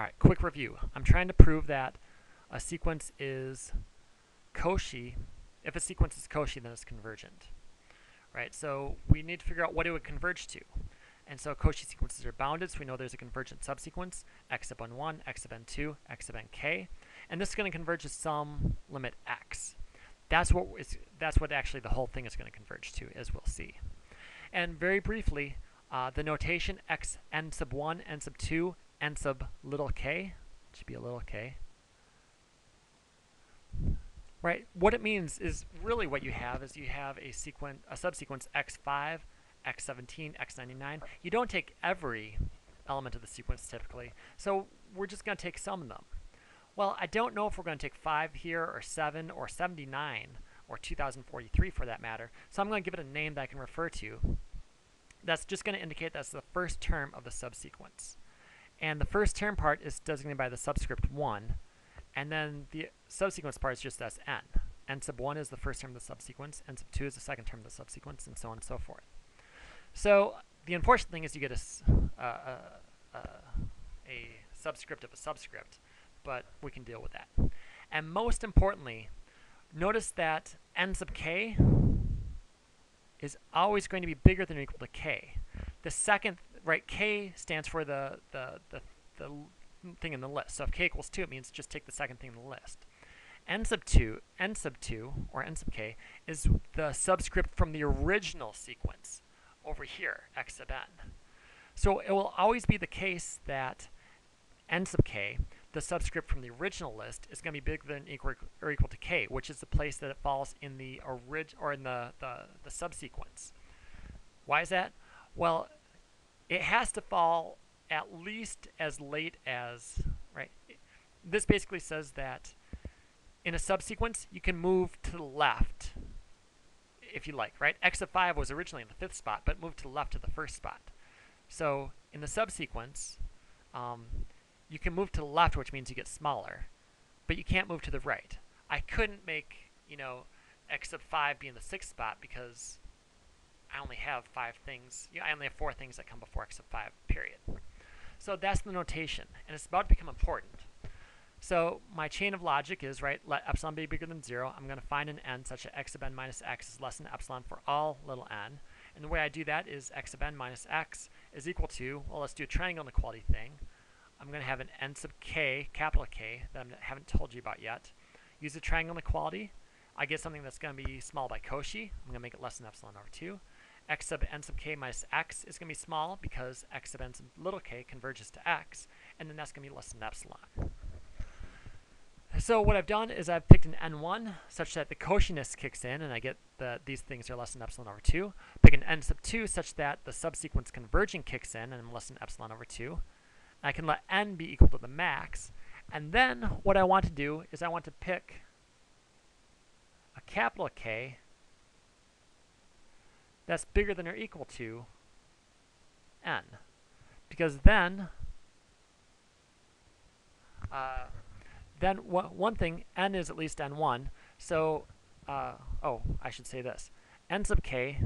Alright, quick review. I'm trying to prove that a sequence is Cauchy. If a sequence is Cauchy, then it's convergent. Right, so we need to figure out what it would converge to. And so Cauchy sequences are bounded, so we know there's a convergent subsequence, x sub n1, x sub n2, x sub nk. And this is going to converge to some limit x. That's what actually the whole thing is going to converge to, as we'll see. And very briefly, the notation x n sub 1, n sub 2, n sub little k, should be a little k. Right, what it means is really what you have is you have a subsequence x5, x17, x99. You don't take every element of the sequence typically, so we're just going to take some of them. Well, I don't know if we're going to take 5 here, or 7, or 79, or 2043 for that matter, so I'm going to give it a name that I can refer to. That's just going to indicate that's the first term of the subsequence. And the first term part is designated by the subscript 1, and then the subsequence part is just as n. N sub 1 is the first term of the subsequence, n sub 2 is the second term of the subsequence, and so on and so forth. So the unfortunate thing is you get a subscript of a subscript, but we can deal with that. And most importantly, notice that n sub k is always going to be bigger than or equal to k. The second, right, k stands for the thing in the list. So if k equals 2, it means just take the second thing in the list. N sub 2, or n sub k, is the subscript from the original sequence over here, x sub n. So it will always be the case that n sub k, the subscript from the original list, is going to be bigger than or equal to k, which is the place that it falls in the the subsequence. Why is that? Well, it has to fall at least as late as, right? This basically says that in a subsequence, you can move to the left if you like, right? X sub 5 was originally in the 5th spot, but moved to the left to the 1st spot. So in the subsequence, you can move to the left, which means you get smaller, but you can't move to the right. I couldn't make, x sub 5 be in the 6th spot because I only have 5 things. I only have 4 things that come before x sub 5, period. So that's the notation, and it's about to become important. So my chain of logic is, right, let epsilon be bigger than 0. I'm going to find an n such that x sub n minus x is less than epsilon for all little n. And the way I do that is x sub n minus x is equal to, well, let's do a triangle inequality thing. I'm going to have an n sub k, capital K, that I haven't told you about yet. Use a triangle inequality. I get something that's going to be small by Cauchy. I'm going to make it less than epsilon over 2. X sub n sub k minus x is going to be small because x sub n sub little k converges to x, and then that's going to be less than epsilon. So what I've done is I've picked an n1 such that the Cauchiness kicks in, and I get that these things are less than epsilon over 2. Pick an n sub 2 such that the subsequence converging kicks in, and I'm less than epsilon over 2. I can let n be equal to the max, and then what I want to do is I want to pick a capital K that's bigger than or equal to n, because then one thing, n is at least n1, so oh, I should say this, n sub k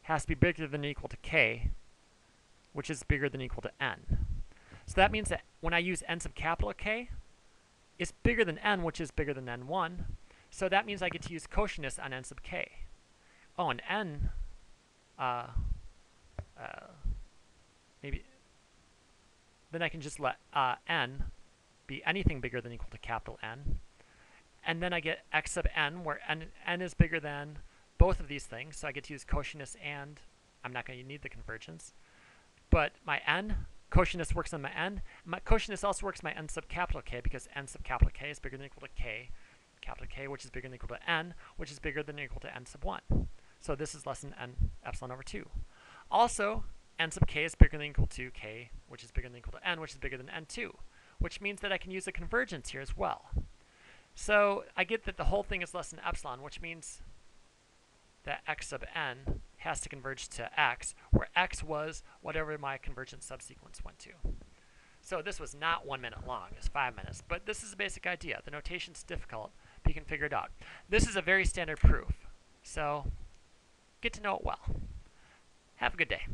has to be bigger than or equal to k, which is bigger than or equal to n. So that means that when I use n sub capital K, it's bigger than n, which is bigger than n1. So that means I get to use Cauchiness on n sub k. Oh, and n, maybe, then I can just let n be anything bigger than or equal to capital N. And then I get x sub n, where n is bigger than both of these things. So I get to use Cauchiness, and I'm not going to need the convergence. But my n, Cauchiness works on my n. My Cauchiness also works on my n sub capital K, because n sub capital K is bigger than or equal to k, capital K, which is bigger than or equal to n, which is bigger than or equal to n sub 1. So this is less than n epsilon over 2. Also, n sub k is bigger than or equal to k, which is bigger than or equal to n, which is bigger than n2, which means that I can use a convergence here as well. So I get that the whole thing is less than epsilon, which means that x sub n has to converge to x, where x was whatever my convergent subsequence went to. So this was not 1 minute long, it's 5 minutes, but this is the basic idea. The notation's difficult, but you can figure it out. This is a very standard proof, so get to know it well. Have a good day.